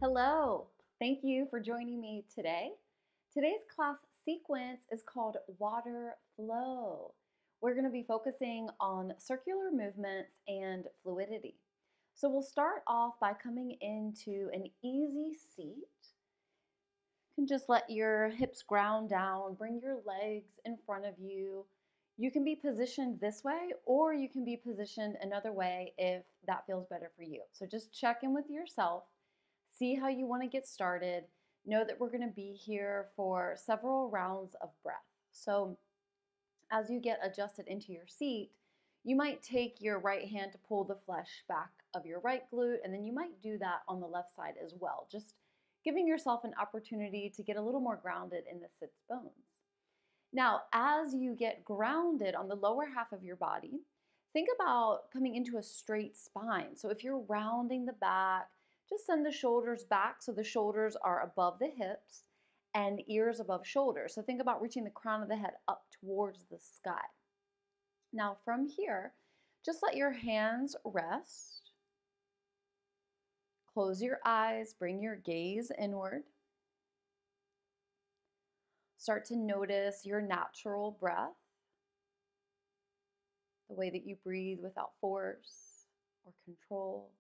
Hello, thank you for joining me today. Today's class sequence is called Water Flow. We're going to be focusing on circular movements and fluidity. So we'll start off by coming into an easy seat. You can just let your hips ground down, bring your legs in front of you. You can be positioned this way or you can be positioned another way if that feels better for you. So just check in with yourself. See how you want to get started. Know that we're going to be here for several rounds of breath. So as you get adjusted into your seat, you might take your right hand to pull the flesh back of your right glute, and then you might do that on the left side as well, just giving yourself an opportunity to get a little more grounded in the sits bones. Now, as you get grounded on the lower half of your body, think about coming into a straight spine. So if you're rounding the back, just send the shoulders back so the shoulders are above the hips and ears above shoulders. So think about reaching the crown of the head up towards the sky. Now from here, just let your hands rest. Close your eyes, bring your gaze inward. Start to notice your natural breath, the way that you breathe without force or control.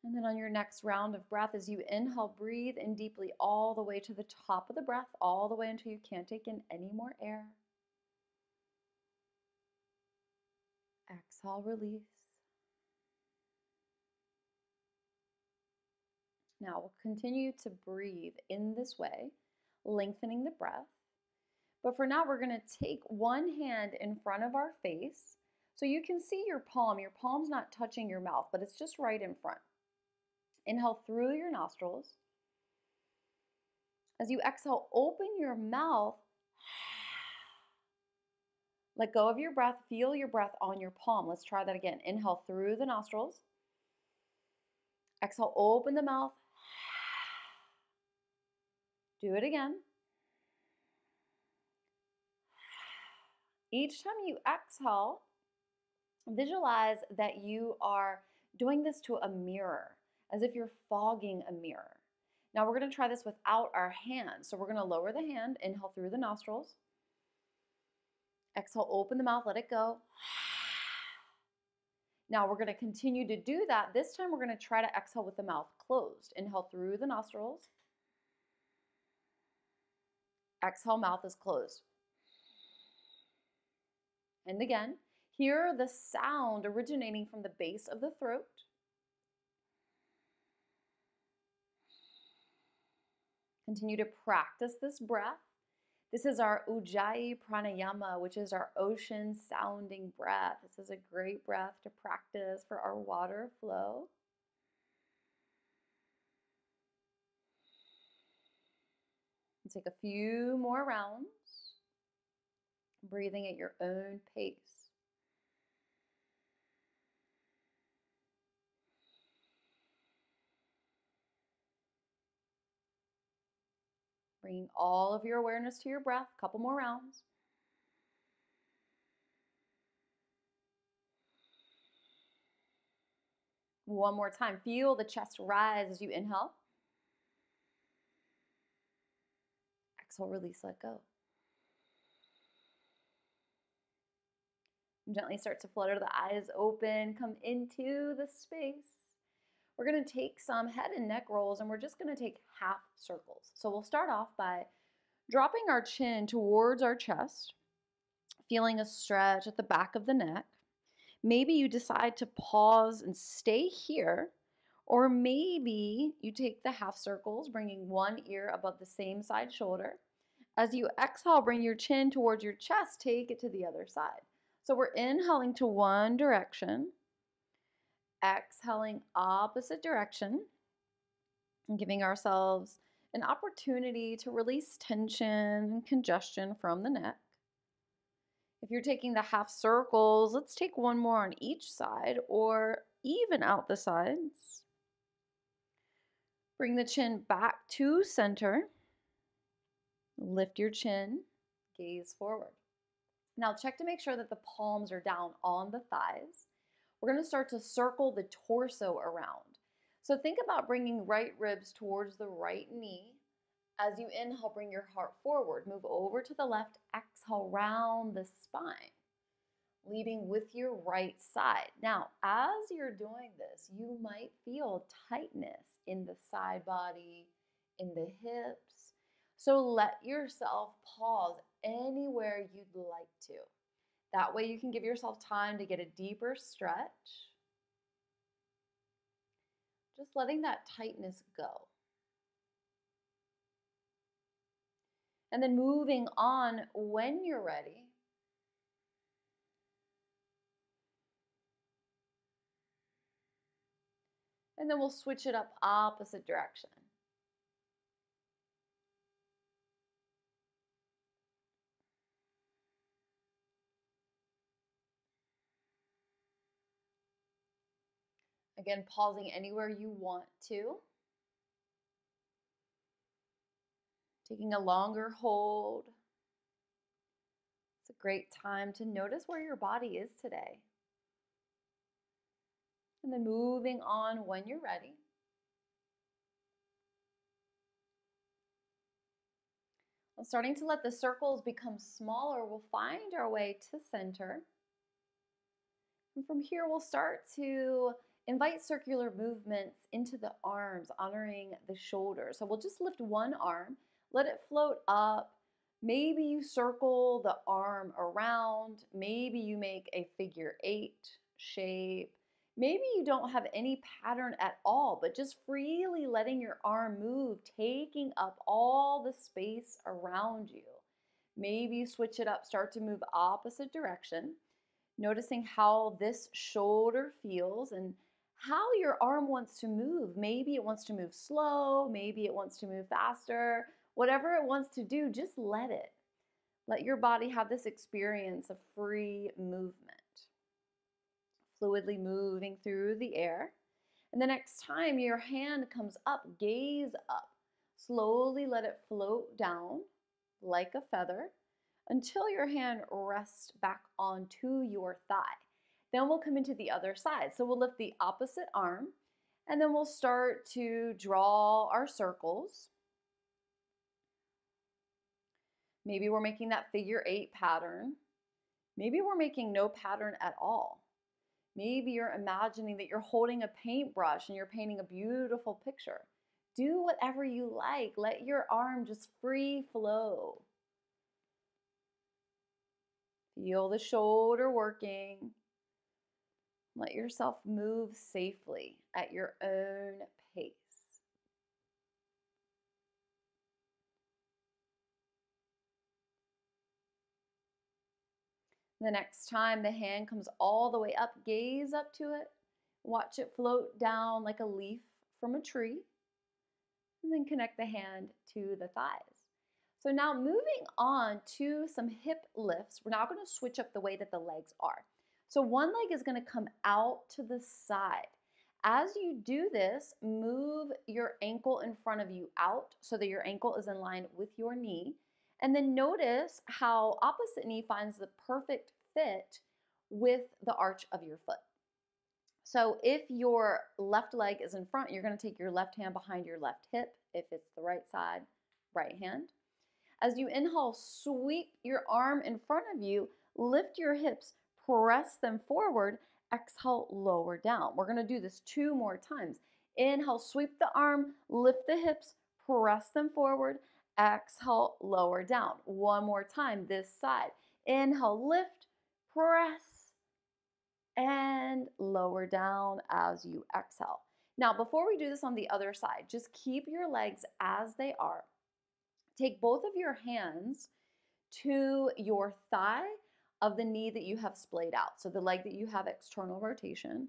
And then on your next round of breath, as you inhale, breathe in deeply all the way to the top of the breath, all the way until you can't take in any more air. Exhale, release. Now we'll continue to breathe in this way, lengthening the breath. But for now, we're going to take one hand in front of our face so you can see your palm. Your palm's not touching your mouth, but it's just right in front. Inhale through your nostrils. As you exhale, open your mouth. Let go of your breath. Feel your breath on your palm. Let's try that again. Inhale through the nostrils. Exhale, open the mouth. Do it again. Each time you exhale, visualize that you are doing this to a mirror, as if you're fogging a mirror. Now we're going to try this without our hands. So we're going to lower the hand, inhale through the nostrils. Exhale, open the mouth, let it go. Now we're going to continue to do that. This time we're going to try to exhale with the mouth closed. Inhale through the nostrils. Exhale, mouth is closed. And again, hear the sound originating from the base of the throat. Continue to practice this breath. This is our Ujjayi Pranayama, which is our ocean sounding breath. This is a great breath to practice for our water flow. And take a few more rounds, breathing at your own pace. Bringing all of your awareness to your breath, a couple more rounds. One more time. Feel the chest rise as you inhale. Exhale, release, let go. Gently start to flutter the eyes open, come into the space. We're going to take some head and neck rolls, and we're just going to take half circles. So we'll start off by dropping our chin towards our chest, feeling a stretch at the back of the neck. Maybe you decide to pause and stay here, or maybe you take the half circles, bringing one ear above the same side shoulder. As you exhale, bring your chin towards your chest, take it to the other side. So we're inhaling to one direction, exhaling opposite direction, and giving ourselves an opportunity to release tension and congestion from the neck. If you're taking the half circles, let's take one more on each side or even out the sides. Bring the chin back to center. Lift your chin, gaze forward. Now check to make sure that the palms are down on the thighs. we're going to start to circle the torso around. So think about bringing right ribs towards the right knee. As you inhale, bring your heart forward. Move over to the left. Exhale, round the spine, leading with your right side. Now, as you're doing this, you might feel tightness in the side body, in the hips. So let yourself pause anywhere you'd like to. That way you can give yourself time to get a deeper stretch. Just letting that tightness go. And then moving on when you're ready. And then we'll switch it up opposite direction. Again, pausing anywhere you want to. Taking a longer hold. It's a great time to notice where your body is today. And then moving on when you're ready. And starting to let the circles become smaller, we'll find our way to center. And from here, we'll start to invite circular movements into the arms, honoring the shoulders. So we'll just lift one arm, let it float up. Maybe you circle the arm around. Maybe you make a figure 8 shape. Maybe you don't have any pattern at all, but just freely letting your arm move, taking up all the space around you. Maybe you switch it up, start to move opposite direction, noticing how this shoulder feels and how your arm wants to move. Maybe it wants to move slow, maybe it wants to move faster. Whatever it wants to do, just let it. Let your body have this experience of free movement. Fluidly moving through the air. And the next time your hand comes up, gaze up. Slowly let it float down like a feather until your hand rests back onto your thigh. Then we'll come into the other side. So we'll lift the opposite arm, and then we'll start to draw our circles. Maybe we're making that figure 8 pattern. Maybe we're making no pattern at all. Maybe you're imagining that you're holding a paintbrush and you're painting a beautiful picture. Do whatever you like. Let your arm just free flow. Feel the shoulder working. Let yourself move safely at your own pace. The next time the hand comes all the way up, gaze up to it. Watch it float down like a leaf from a tree. And then connect the hand to the thighs. So now moving on to some hip lifts, we're now going to switch up the way that the legs are. So one leg is going to come out to the side. As you do this, move your ankle in front of you out so that your ankle is in line with your knee. And then notice how opposite knee finds the perfect fit with the arch of your foot. So if your left leg is in front, you're going to take your left hand behind your left hip. If it's the right side, right hand. As you inhale, sweep your arm in front of you, lift your hips, press them forward, exhale, lower down. We're going to do this 2 more times. Inhale, sweep the arm, lift the hips, press them forward, exhale, lower down. One more time, this side. Inhale, lift, press, and lower down as you exhale. Now, before we do this on the other side, just keep your legs as they are. Take both of your hands to your thigh of the knee that you have splayed out, so the leg that you have external rotation.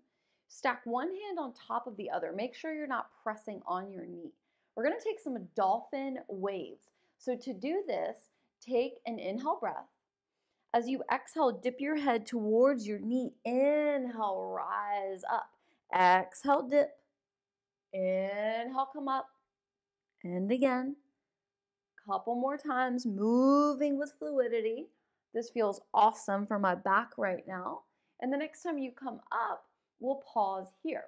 Stack one hand on top of the other. Make sure you're not pressing on your knee. We're going to take some dolphin waves. So to do this, take an inhale breath. As you exhale, dip your head towards your knee. Inhale, rise up. Exhale, dip. Inhale, come up. And again. Couple more times, moving with fluidity. This feels awesome for my back right now. And the next time you come up, We'll pause here.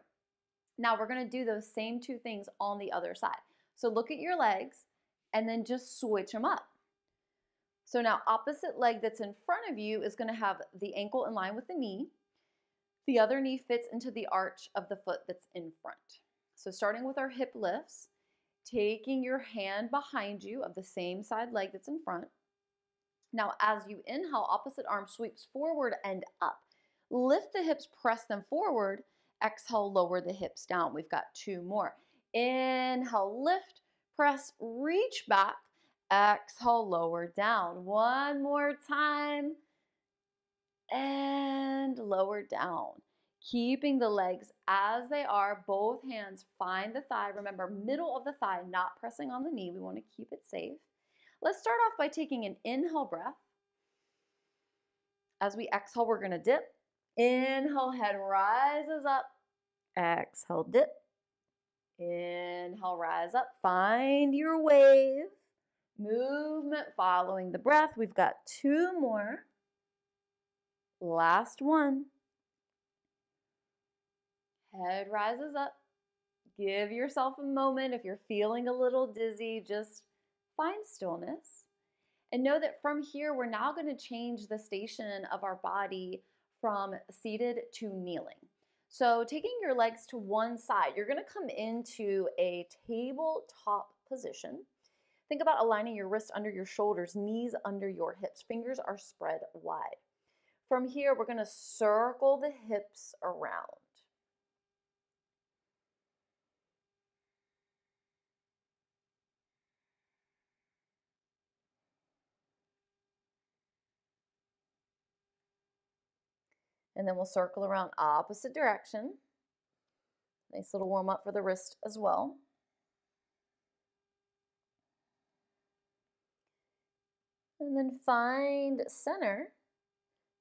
Now we're going to do those same two things on the other side. So look at your legs and then just switch them up. So now opposite leg that's in front of you is going to have the ankle in line with the knee. The other knee fits into the arch of the foot that's in front. So starting with our hip lifts, taking your hand behind you of the same side leg that's in front. Now as you inhale, opposite arm sweeps forward and up. Lift the hips, press them forward. Exhale, lower the hips down. We've got two more. Inhale, lift, press, reach back. Exhale, lower down. One more time. And lower down. Keeping the legs as they are, both hands find the thigh. Remember, middle of the thigh, not pressing on the knee. We want to keep it safe. Let's start off by taking an inhale breath. As we exhale, we're going to dip. Inhale, head rises up. Exhale, dip. Inhale, rise up. Find your wave. Movement following the breath. We've got two more. Last one. Head rises up. Give yourself a moment. If you're feeling a little dizzy, just find stillness. And know that from here, we're now going to change the station of our body from seated to kneeling. So taking your legs to one side, you're going to come into a tabletop position. Think about aligning your wrists under your shoulders, knees under your hips. Fingers are spread wide. From here, we're going to circle the hips around. And then we'll circle around opposite direction. Nice little warm up for the wrist as well. And then find center.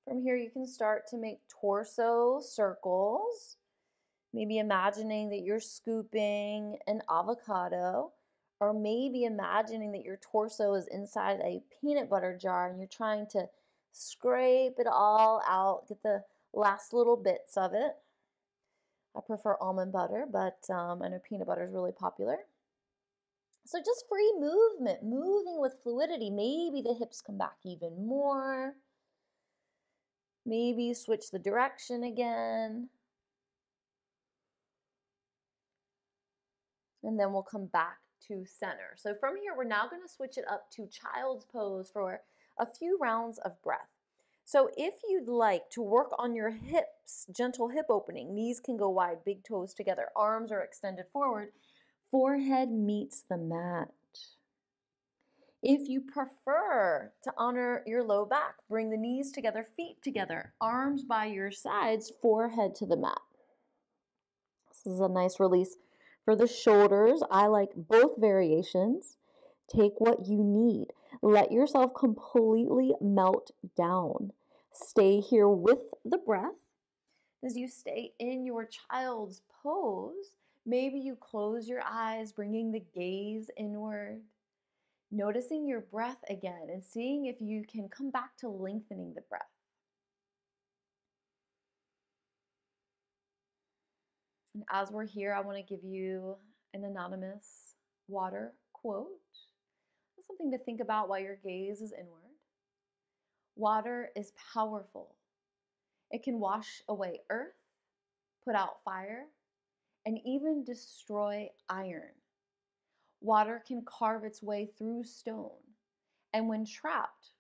From here, you can start to make torso circles. Maybe imagining that you're scooping an avocado, or maybe imagining that your torso is inside a peanut butter jar and you're trying to scrape it all out, get the last little bits of it. I prefer almond butter, but I know peanut butter is really popular. So just free movement, moving with fluidity. Maybe the hips come back even more. Maybe switch the direction again. And then we'll come back to center. So from here, we're now going to switch it up to child's pose for a few rounds of breath. So if you'd like to work on your hips, gentle hip opening, knees can go wide, big toes together, arms are extended forward, forehead meets the mat. If you prefer to honor your low back, bring the knees together, feet together, arms by your sides, forehead to the mat. This is a nice release for the shoulders. I like both variations. Take what you need. Let yourself completely melt down. Stay here with the breath. As you stay in your child's pose, maybe you close your eyes, bringing the gaze inward, noticing your breath again and seeing if you can come back to lengthening the breath. And as we're here, I want to give you an anonymous water quote. Something to think about while your gaze is inward. Water is powerful. It can wash away earth, put out fire, and even destroy iron. Water can carve its way through stone, and when trapped,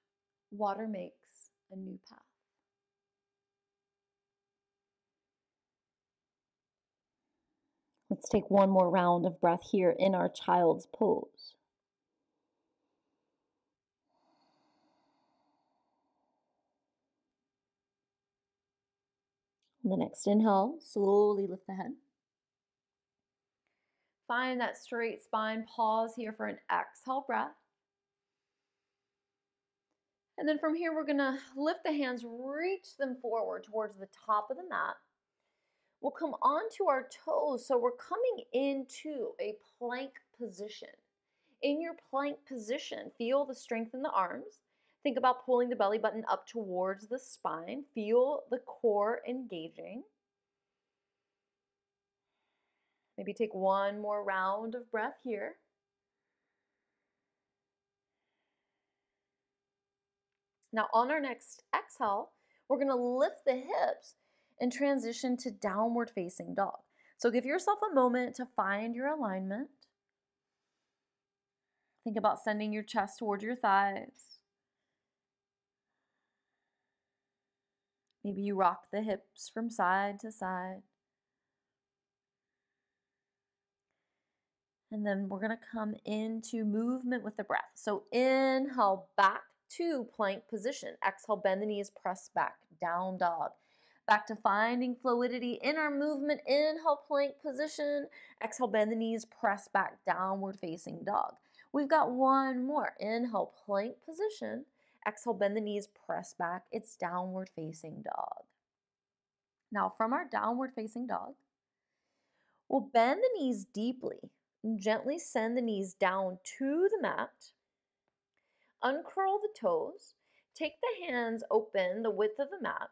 water makes a new path. Let's take one more round of breath here in our child's pose. On the next inhale, slowly lift the head. Find that straight spine. Pause here for an exhale breath. And then from here, we're going to lift the hands, reach them forward towards the top of the mat. We'll come onto our toes, so we're coming into a plank position. In your plank position, feel the strength in the arms. Think about pulling the belly button up towards the spine. Feel the core engaging. Maybe take one more round of breath here. Now on our next exhale, we're gonna lift the hips and transition to downward facing dog. So give yourself a moment to find your alignment. Think about sending your chest towards your thighs. Maybe you rock the hips from side to side. And then we're gonna come into movement with the breath. So inhale, back to plank position. Exhale, bend the knees, press back, down dog. Back to finding fluidity in our movement. Inhale, plank position. Exhale, bend the knees, press back, downward facing dog. We've got one more. Inhale, plank position. Exhale, bend the knees, press back. It's downward facing dog. Now from our downward facing dog, we'll bend the knees deeply and gently send the knees down to the mat. Uncurl the toes. Take the hands open the width of the mat.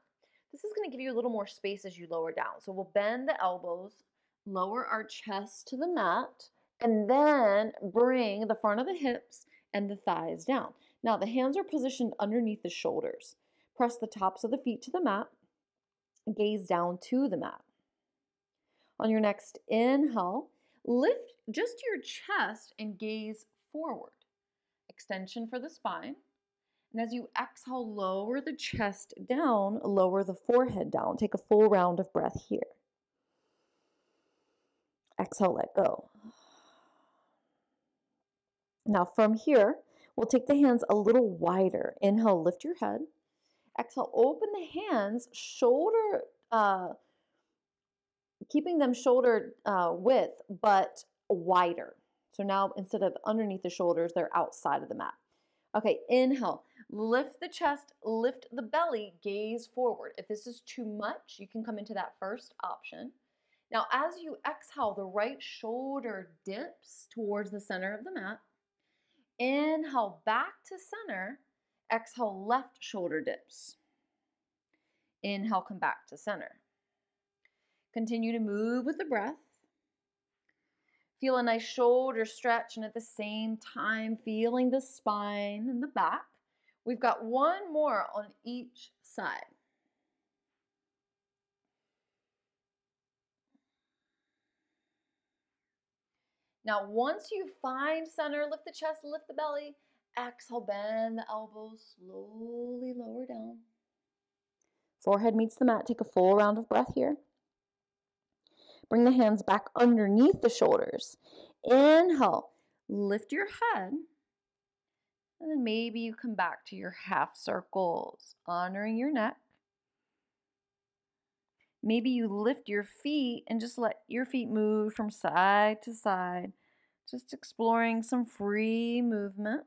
This is going to give you a little more space as you lower down. So we'll bend the elbows, lower our chest to the mat, and then bring the front of the hips and the thighs down. Now the hands are positioned underneath the shoulders. Press the tops of the feet to the mat. Gaze down to the mat. On your next inhale, lift just your chest and gaze forward. Extension for the spine. And as you exhale, lower the chest down, lower the forehead down. Take a full round of breath here. Exhale, let go. Now from here, we'll take the hands a little wider. Inhale, lift your head. Exhale, open the hands, keeping them shoulder width, but wider. So now instead of underneath the shoulders, they're outside of the mat. Okay, inhale, lift the chest, lift the belly, gaze forward. If this is too much, you can come into that first option. Now, as you exhale, the right shoulder dips towards the center of the mat. Inhale, back to center. Exhale, left shoulder dips. Inhale, come back to center. Continue to move with the breath. Feel a nice shoulder stretch, and at the same time, feeling the spine and the back. We've got one more on each side. Now, once you find center, lift the chest, lift the belly. Exhale, bend the elbows, slowly lower down. Forehead meets the mat. Take a full round of breath here. Bring the hands back underneath the shoulders. Inhale, lift your head. And then maybe you come back to your half circles, honoring your neck. Maybe you lift your feet and just let your feet move from side to side, just exploring some free movement.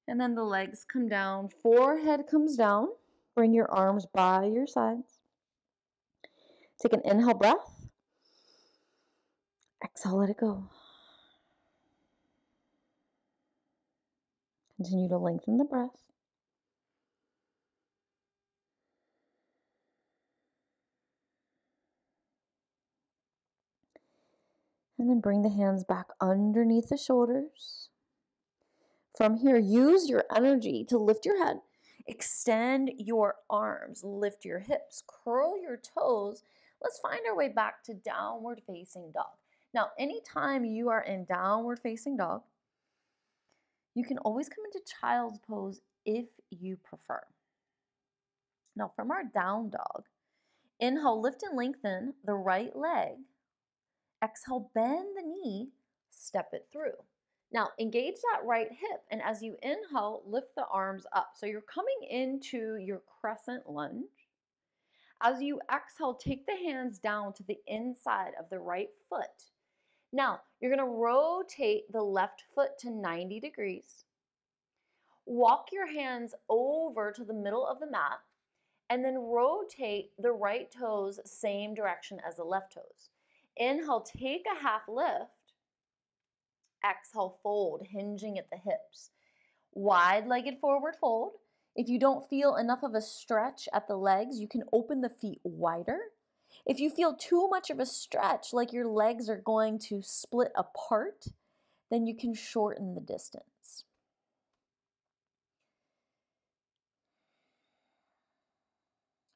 And then the legs come down, forehead comes down. Bring your arms by your sides. Take an inhale breath. Exhale, let it go. Continue to lengthen the breath. And then bring the hands back underneath the shoulders. From here, use your energy to lift your head. Extend your arms, lift your hips, curl your toes. Let's find our way back to downward facing dog. Now, anytime you are in downward facing dog, you can always come into child's pose if you prefer. Now, from our down dog, inhale, lift and lengthen the right leg. Exhale, bend the knee, step it through. Now, engage that right hip, and as you inhale, lift the arms up. So you're coming into your crescent lunge. As you exhale, take the hands down to the inside of the right foot. Now, you're going to rotate the left foot to 90 degrees. Walk your hands over to the middle of the mat, and then rotate the right toes same direction as the left toes. Inhale, take a half lift. Exhale, fold, hinging at the hips. Wide-legged forward fold. If you don't feel enough of a stretch at the legs, you can open the feet wider. If you feel too much of a stretch, like your legs are going to split apart, then you can shorten the distance.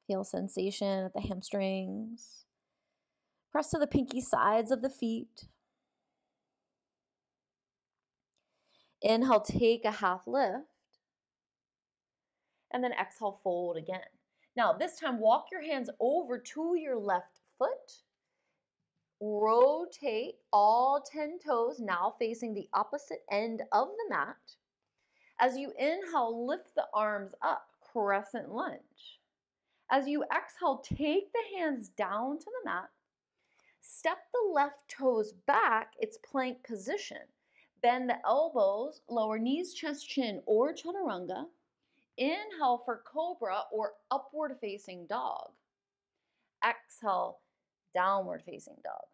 Feel sensation at the hamstrings. Press to the pinky sides of the feet. Inhale, take a half lift. And then exhale, fold again. Now, this time, walk your hands over to your left foot. Rotate all 10 toes, now facing the opposite end of the mat. As you inhale, lift the arms up, crescent lunge. As you exhale, take the hands down to the mat. Step the left toes back, it's plank position. Bend the elbows, lower knees, chest, chin, or chaturanga. Inhale for cobra or upward facing dog. Exhale, downward facing dog.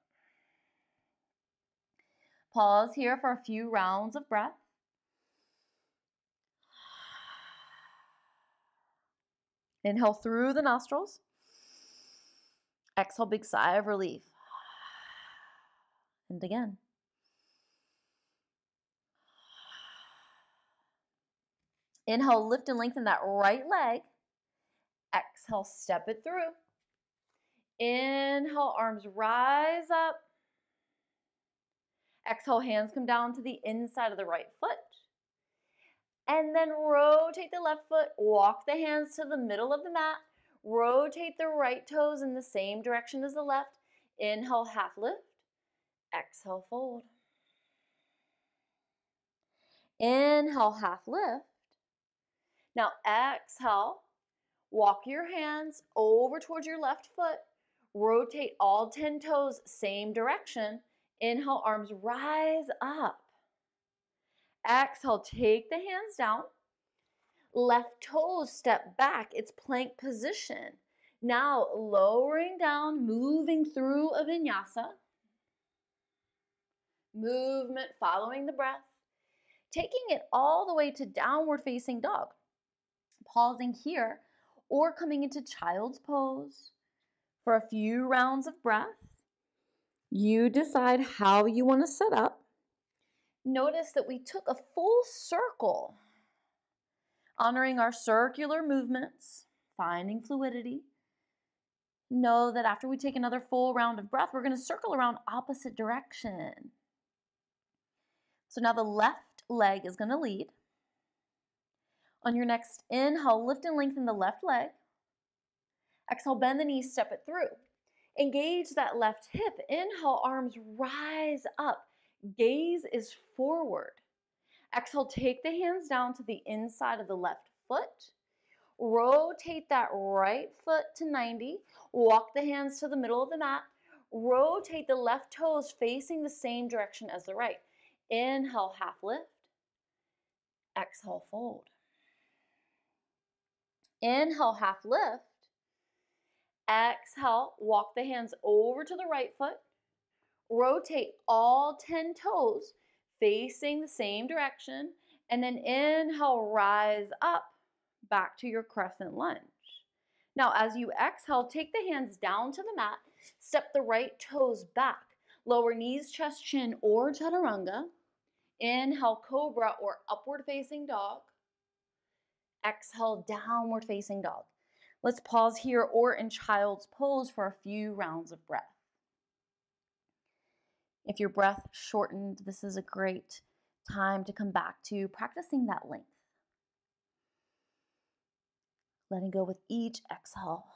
Pause here for a few rounds of breath. Inhale through the nostrils. Exhale, big sigh of relief. And again. Inhale, lift and lengthen that right leg. Exhale, step it through. Inhale, arms rise up. Exhale, hands come down to the inside of the right foot. And then rotate the left foot, walk the hands to the middle of the mat. Rotate the right toes in the same direction as the left. Inhale, half lift. Exhale, fold. Inhale, half lift. Now exhale, walk your hands over towards your left foot. Rotate all 10 toes, same direction. Inhale, arms rise up. Exhale, take the hands down. Left toes step back, it's plank position. Now lowering down, moving through a vinyasa. Movement following the breath. Taking it all the way to downward facing dog. Pausing here or coming into child's pose for a few rounds of breath. You decide how you want to set up. Notice that we took a full circle, honoring our circular movements, finding fluidity. Know that after we take another full round of breath, we're going to circle around opposite direction. So now the left leg is going to lead. On your next inhale, lift and lengthen the left leg. Exhale, bend the knees, step it through. Engage that left hip. Inhale, arms rise up. Gaze is forward. Exhale, take the hands down to the inside of the left foot. Rotate that right foot to 90. Walk the hands to the middle of the mat. Rotate the left toes facing the same direction as the right. Inhale, half lift. Exhale, fold. Inhale, half lift. Exhale, walk the hands over to the right foot. Rotate all 10 toes facing the same direction. And then inhale, rise up back to your crescent lunge. Now, as you exhale, take the hands down to the mat. Step the right toes back. Lower knees, chest, chin, or chaturanga. Inhale, cobra or upward facing dog. Exhale, downward facing dog. Let's pause here or in child's pose for a few rounds of breath. If your breath shortened, this is a great time to come back to practicing that length. Letting go with each exhale.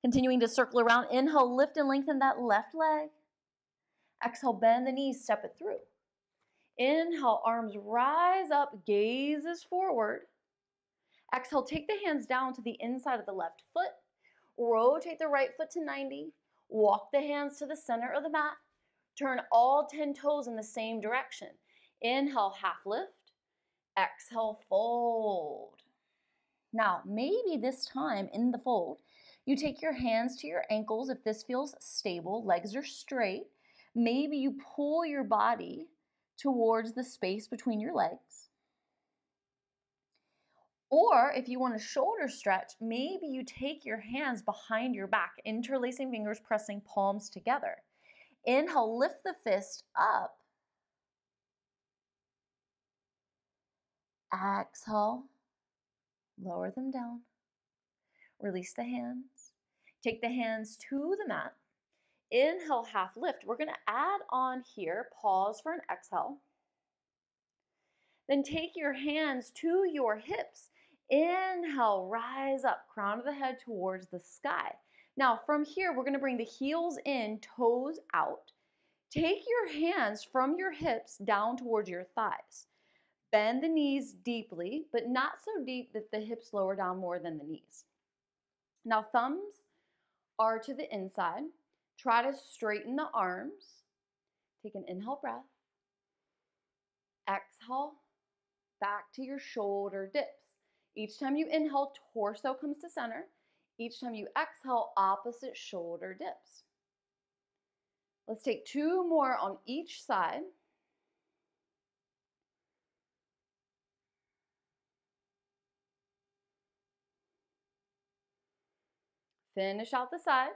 Continuing to circle around. Inhale, lift and lengthen that left leg. Exhale, bend the knees, step it through. Inhale, arms rise up, gaze is forward. Exhale, take the hands down to the inside of the left foot. Rotate the right foot to 90. Walk the hands to the center of the mat. Turn all 10 toes in the same direction. Inhale, half lift. Exhale, fold. Now, maybe this time in the fold, you take your hands to your ankles if this feels stable, legs are straight. Maybe you pull your body towards the space between your legs. Or if you want a shoulder stretch, maybe you take your hands behind your back, interlacing fingers, pressing palms together. Inhale, lift the fist up. Exhale, lower them down. Release the hands. Take the hands to the mat. Inhale, half lift. We're going to add on here, pause for an exhale. Then take your hands to your hips. Inhale, rise up, crown of the head towards the sky. Now from here, we're going to bring the heels in, toes out. Take your hands from your hips down towards your thighs. Bend the knees deeply, but not so deep that the hips lower down more than the knees. Now thumbs are to the inside. Try to straighten the arms. Take an inhale breath. Exhale, back to your shoulder dips. Each time you inhale, torso comes to center. Each time you exhale, opposite shoulder dips. Let's take 2 more on each side. Finish out the sides.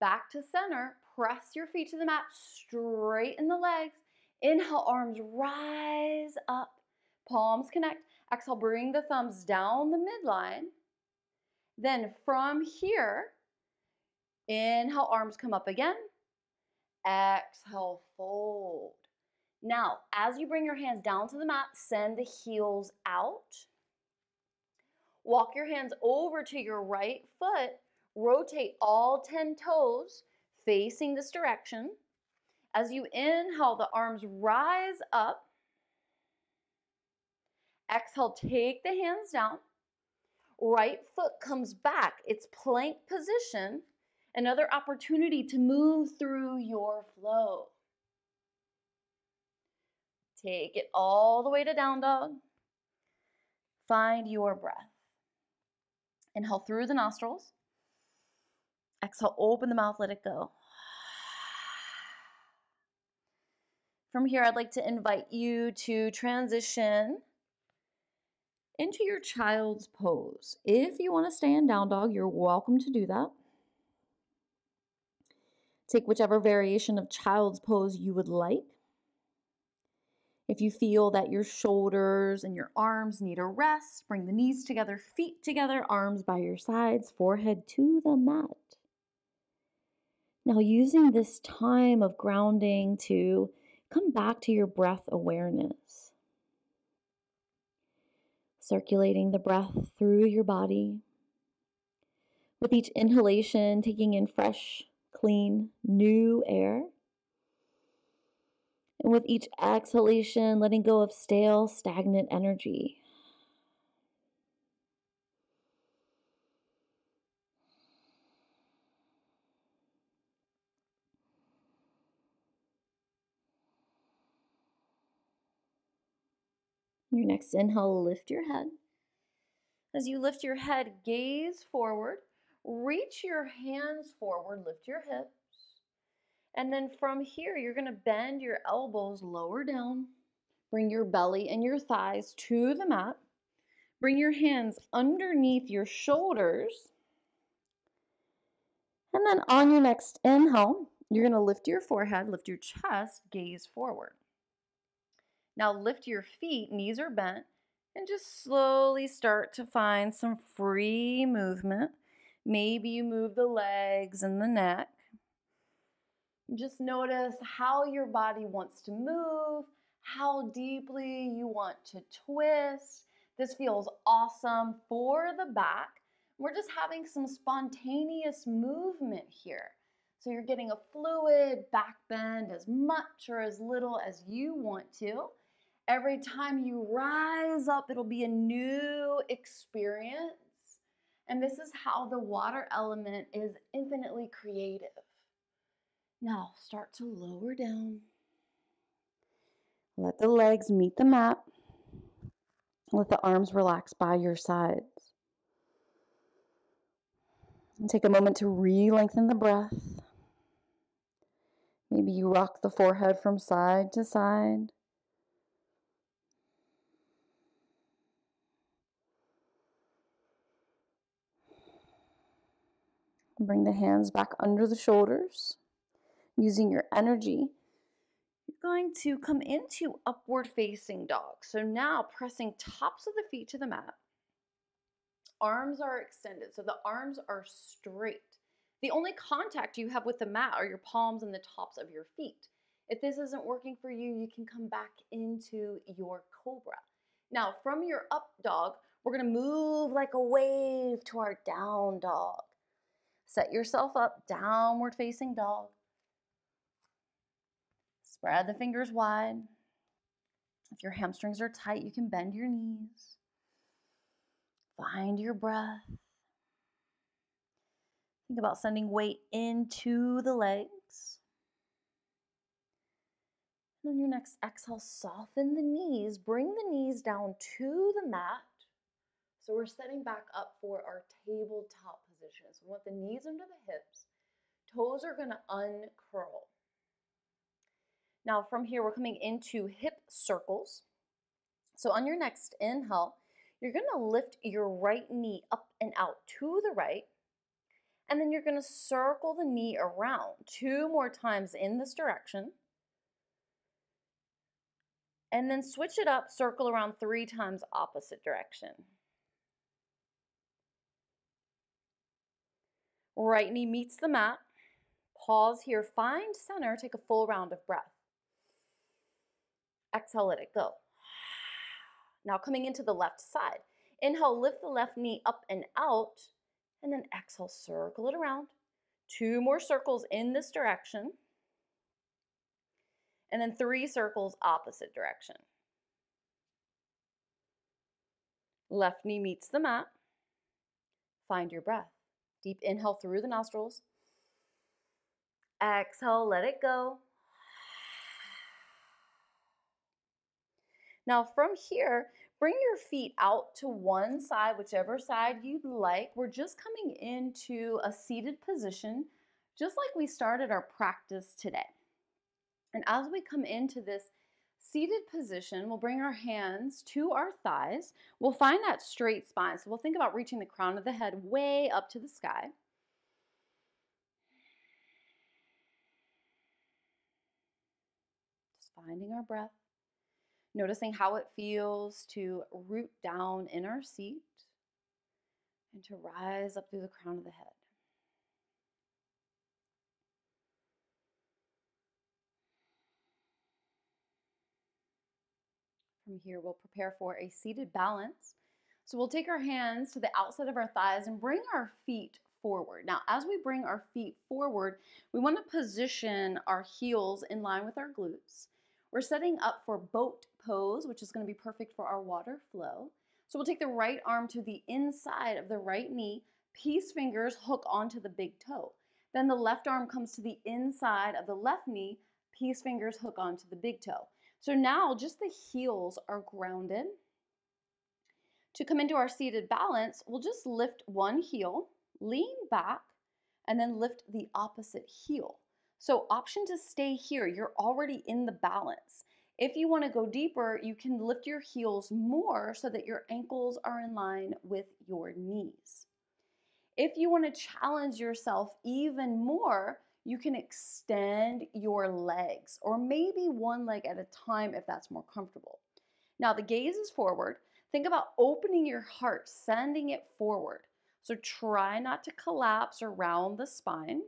Back to center. Press your feet to the mat. Straighten the legs. Inhale, arms rise up. Palms connect. Exhale, bring the thumbs down the midline. Then from here, inhale, arms come up again. Exhale, fold. Now, as you bring your hands down to the mat, send the heels out. Walk your hands over to your right foot. Rotate all 10 toes facing this direction. As you inhale, the arms rise up. Exhale, take the hands down. Right foot comes back. It's plank position. Another opportunity to move through your flow. Take it all the way to down dog. Find your breath. Inhale through the nostrils. Exhale, open the mouth, let it go. From here, I'd like to invite you to transition into your child's pose. If you want to stay in down dog, you're welcome to do that. Take whichever variation of child's pose you would like. If you feel that your shoulders and your arms need a rest, bring the knees together, feet together, arms by your sides, forehead to the mat. Now, using this time of grounding to come back to your breath awareness. Circulating the breath through your body. With each inhalation, taking in fresh, clean, new air. And with each exhalation, letting go of stale, stagnant energy. Your next inhale, lift your head. As you lift your head, gaze forward. Reach your hands forward, lift your hips. And then from here, you're going to bend your elbows lower down. Bring your belly and your thighs to the mat. Bring your hands underneath your shoulders. And then on your next inhale, you're going to lift your forehead, lift your chest, gaze forward. Now lift your feet, knees are bent, and just slowly start to find some free movement. Maybe you move the legs and the neck. Just notice how your body wants to move, how deeply you want to twist. This feels awesome for the back. We're just having some spontaneous movement here. So you're getting a fluid back bend as much or as little as you want to. Every time you rise up, it'll be a new experience. And this is how the water element is infinitely creative. Now start to lower down. Let the legs meet the mat. Let the arms relax by your sides. And take a moment to re-lengthen the breath. Maybe you rock the forehead from side to side. Bring the hands back under the shoulders. Using your energy, you're going to come into upward facing dog. So now pressing tops of the feet to the mat. Arms are extended, so the arms are straight. The only contact you have with the mat are your palms and the tops of your feet. If this isn't working for you, you can come back into your cobra. Now, from your up dog, we're going to move like a wave to our down dog. Set yourself up, downward facing dog. Spread the fingers wide. If your hamstrings are tight, you can bend your knees. Find your breath. Think about sending weight into the legs. And on your next exhale, soften the knees. Bring the knees down to the mat. So we're setting back up for our tabletop position. So we want the knees under the hips. Toes are going to uncurl. Now from here, we're coming into hip circles. So on your next inhale, you're going to lift your right knee up and out to the right. And then you're going to circle the knee around 2 more times in this direction. And then switch it up, circle around 3 times opposite direction. Right knee meets the mat. Pause here, find center, take a full round of breath. Exhale, let it go. Now coming into the left side. Inhale, lift the left knee up and out, and then exhale, circle it around. 2 more circles in this direction, and then 3 circles opposite direction. Left knee meets the mat. Find your breath. Deep inhale through the nostrils. Exhale, let it go. Now from here, bring your feet out to one side, whichever side you'd like. We're just coming into a seated position, just like we started our practice today. And as we come into this seated position, we'll bring our hands to our thighs. We'll find that straight spine. So we'll think about reaching the crown of the head way up to the sky. Just finding our breath. Noticing how it feels to root down in our seat and to rise up through the crown of the head. From here, we'll prepare for a seated balance. So we'll take our hands to the outside of our thighs and bring our feet forward. Now, as we bring our feet forward, we want to position our heels in line with our glutes. We're setting up for boat pose, which is going to be perfect for our water flow. So we'll take the right arm to the inside of the right knee, peace fingers hook onto the big toe. Then the left arm comes to the inside of the left knee, peace fingers hook onto the big toe. So now just the heels are grounded. To come into our seated balance, we'll just lift one heel, lean back, and then lift the opposite heel. So option to stay here, you're already in the balance. If you want to go deeper, you can lift your heels more so that your ankles are in line with your knees. If you want to challenge yourself even more, you can extend your legs, or maybe one leg at a time if that's more comfortable. Now the gaze is forward. Think about opening your heart, sending it forward. So try not to collapse or round the spine.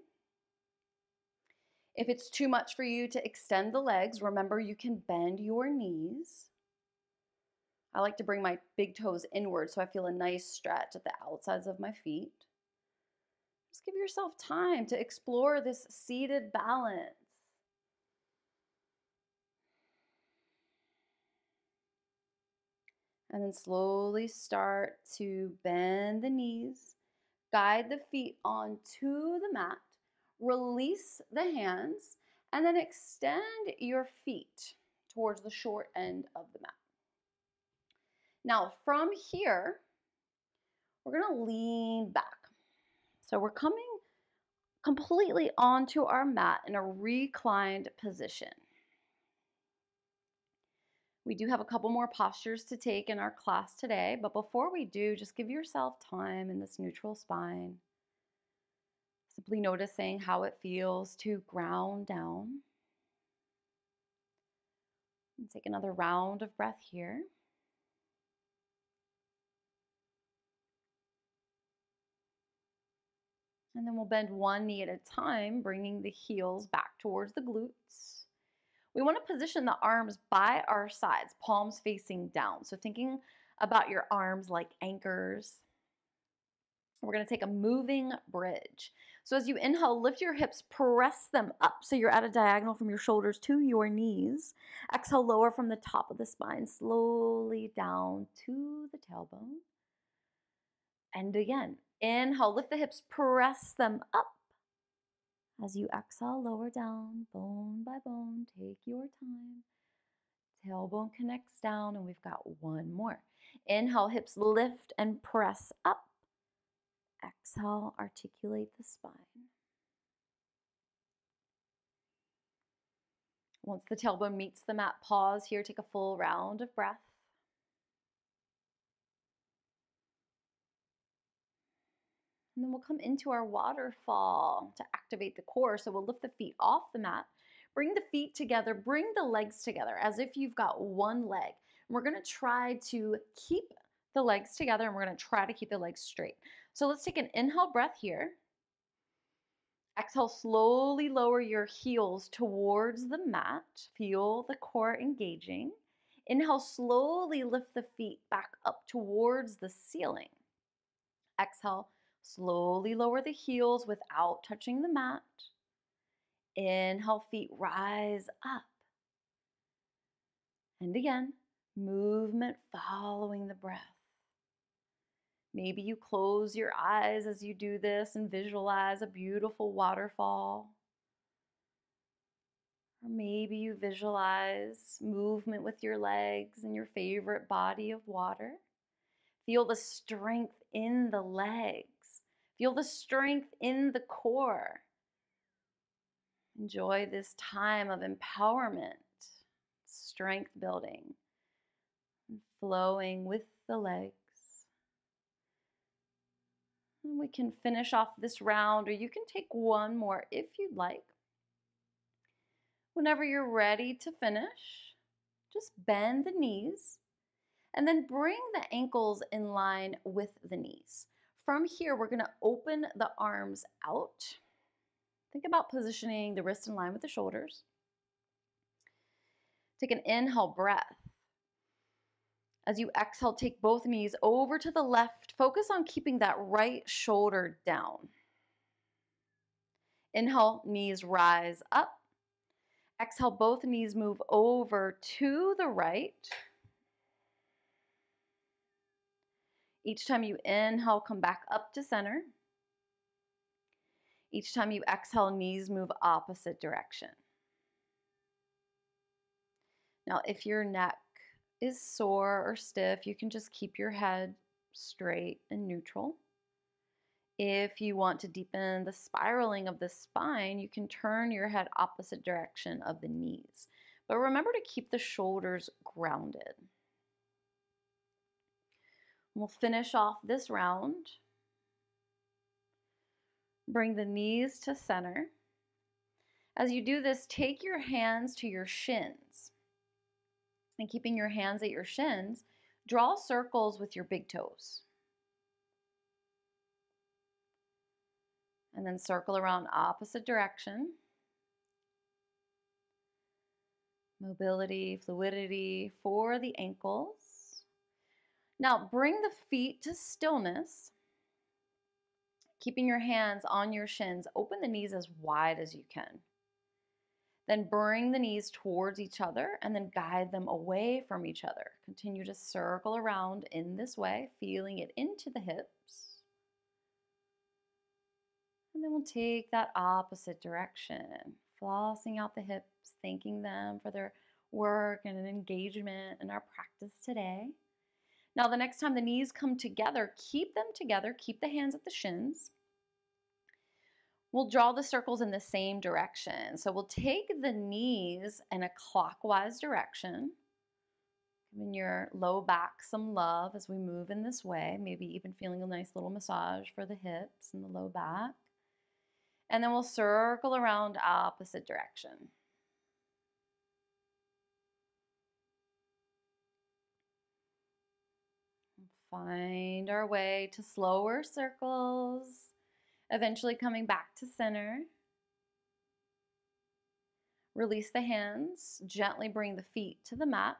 If it's too much for you to extend the legs, remember you can bend your knees. I like to bring my big toes inward so I feel a nice stretch at the outsides of my feet. Just give yourself time to explore this seated balance. And then slowly start to bend the knees, guide the feet onto the mat, release the hands, and then extend your feet towards the short end of the mat. Now from here, we're going to lean back. So we're coming completely onto our mat in a reclined position. We do have a couple more postures to take in our class today, but before we do, just give yourself time in this neutral spine. Simply noticing how it feels to ground down. And take another round of breath here. And then we'll bend one knee at a time, bringing the heels back towards the glutes. We want to position the arms by our sides, palms facing down. So thinking about your arms like anchors. We're going to take a moving bridge. So as you inhale, lift your hips, press them up so you're at a diagonal from your shoulders to your knees. Exhale, lower from the top of the spine, slowly down to the tailbone. And again, inhale, lift the hips, press them up. As you exhale, lower down, bone by bone, take your time. Tailbone connects down, and we've got one more. Inhale, hips lift and press up. Exhale, articulate the spine. Once the tailbone meets the mat, pause here, take a full round of breath. And then we'll come into our waterfall to activate the core. So we'll lift the feet off the mat, bring the feet together, bring the legs together as if you've got one leg. And we're going to try to keep the legs together, and we're going to try to keep the legs straight. So let's take an inhale breath here. Exhale, slowly lower your heels towards the mat. Feel the core engaging. Inhale, slowly lift the feet back up towards the ceiling. Exhale, slowly lower the heels without touching the mat. Inhale, feet rise up. And again, movement following the breath. Maybe you close your eyes as you do this and visualize a beautiful waterfall. Or maybe you visualize movement with your legs and your favorite body of water. Feel the strength in the legs. Feel the strength in the core. Enjoy this time of empowerment, strength building, and flowing with the legs. And we can finish off this round, or you can take one more if you'd like. Whenever you're ready to finish, just bend the knees and then bring the ankles in line with the knees. From here, we're going to open the arms out. Think about positioning the wrist in line with the shoulders. Take an inhale breath. As you exhale, take both knees over to the left. Focus on keeping that right shoulder down. Inhale, knees rise up. Exhale, both knees move over to the right. Each time you inhale, come back up to center. Each time you exhale, knees move opposite direction. Now, if your neck is sore or stiff, you can just keep your head straight and neutral. If you want to deepen the spiraling of the spine, you can turn your head opposite direction of the knees. But remember to keep the shoulders grounded. We'll finish off this round. Bring the knees to center. As you do this, take your hands to your shins. And keeping your hands at your shins, draw circles with your big toes. And then circle around opposite direction. Mobility, fluidity for the ankles. Now bring the feet to stillness. Keeping your hands on your shins, open the knees as wide as you can. Then bring the knees towards each other and then guide them away from each other. Continue to circle around in this way, feeling it into the hips. And then we'll take that opposite direction, flossing out the hips, thanking them for their work and an engagement in our practice today. Now, the next time the knees come together, keep them together, keep the hands at the shins. We'll draw the circles in the same direction. So we'll take the knees in a clockwise direction, giving your low back some love as we move in this way, maybe even feeling a nice little massage for the hips and the low back. And then we'll circle around opposite direction. Find our way to slower circles, eventually coming back to center. Release the hands, gently bring the feet to the mat.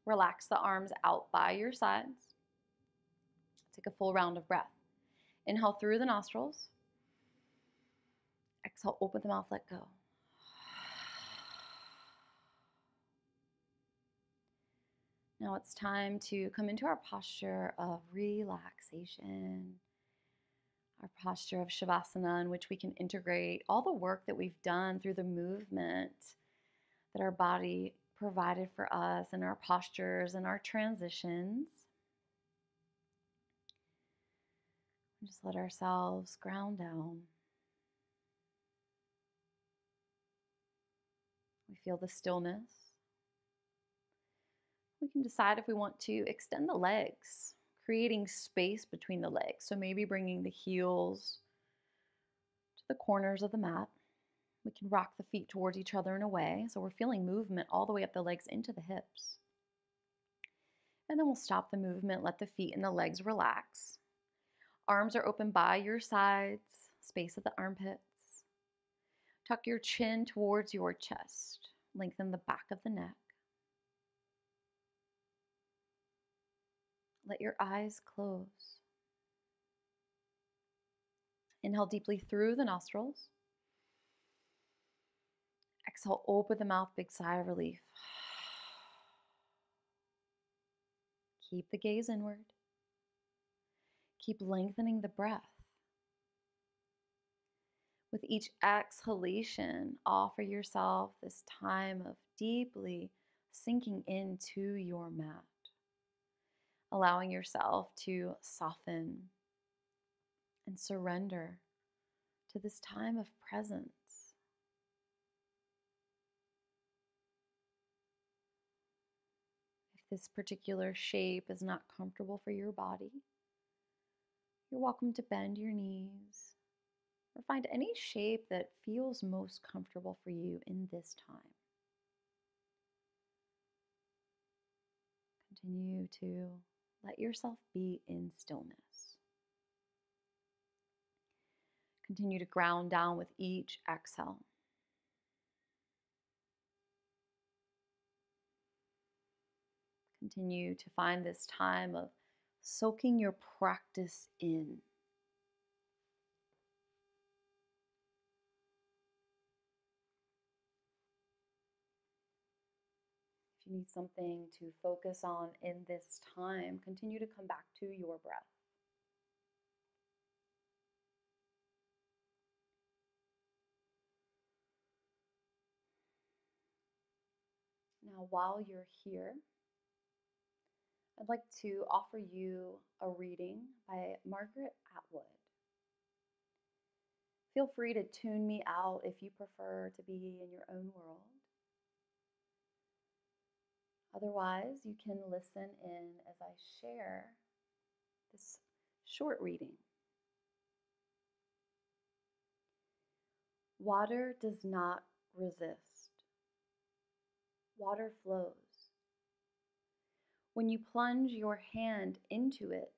Relax the arms out by your sides. Take a full round of breath. Inhale through the nostrils. Exhale, open the mouth, let go. Now it's time to come into our posture of relaxation, our posture of Shavasana, in which we can integrate all the work that we've done through the movement that our body provided for us and our postures and our transitions. Just let ourselves ground down. We feel the stillness. We can decide if we want to extend the legs, creating space between the legs. So maybe bringing the heels to the corners of the mat. We can rock the feet towards each other in a way. So we're feeling movement all the way up the legs into the hips. And then we'll stop the movement, let the feet and the legs relax. Arms are open by your sides, space of the armpits. Tuck your chin towards your chest. Lengthen the back of the neck. Let your eyes close. Inhale deeply through the nostrils. Exhale, open the mouth, big sigh of relief. Keep the gaze inward. Keep lengthening the breath. With each exhalation, offer yourself this time of deeply sinking into your mat, allowing yourself to soften and surrender to this time of presence. If this particular shape is not comfortable for your body, you're welcome to bend your knees or find any shape that feels most comfortable for you in this time. Continue to let yourself be in stillness. Continue to ground down with each exhale. Continue to find this time of soaking your practice in. If you need something to focus on in this time, continue to come back to your breath. Now, while you're here, I'd like to offer you a reading by Margaret Atwood. Feel free to tune me out if you prefer to be in your own world. Otherwise, you can listen in as I share this short reading. Water does not resist. Water flows. When you plunge your hand into it,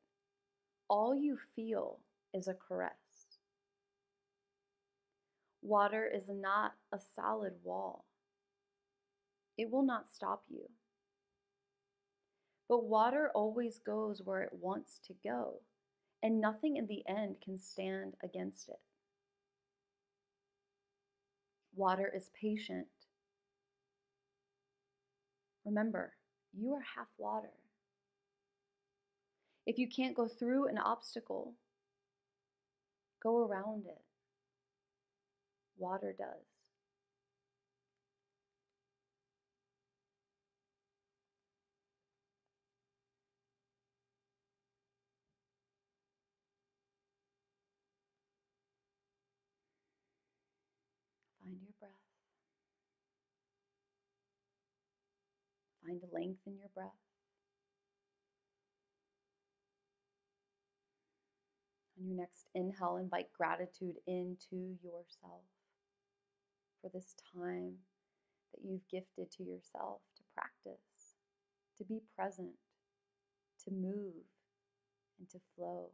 all you feel is a caress. Water is not a solid wall. It will not stop you. But water always goes where it wants to go, and nothing in the end can stand against it. Water is patient. Remember, you are half water. If you can't go through an obstacle, go around it. Water does. Find your breath. Find length in your breath. On On your next inhale, invite gratitude into yourself for this time that you've gifted to yourself to practice, to be present, to move, and to flow,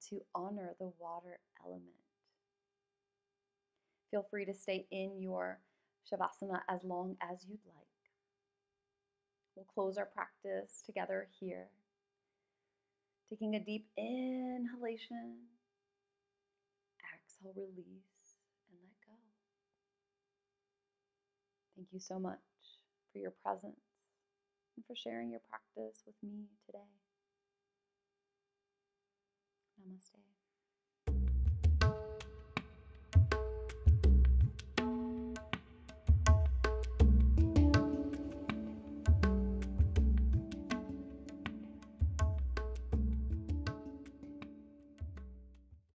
to honor the water element. Feel free to stay in your Shavasana as long as you'd like. We'll close our practice together here. Taking a deep inhalation, exhale, release, and let go. Thank you so much for your presence and for sharing your practice with me today. Namaste.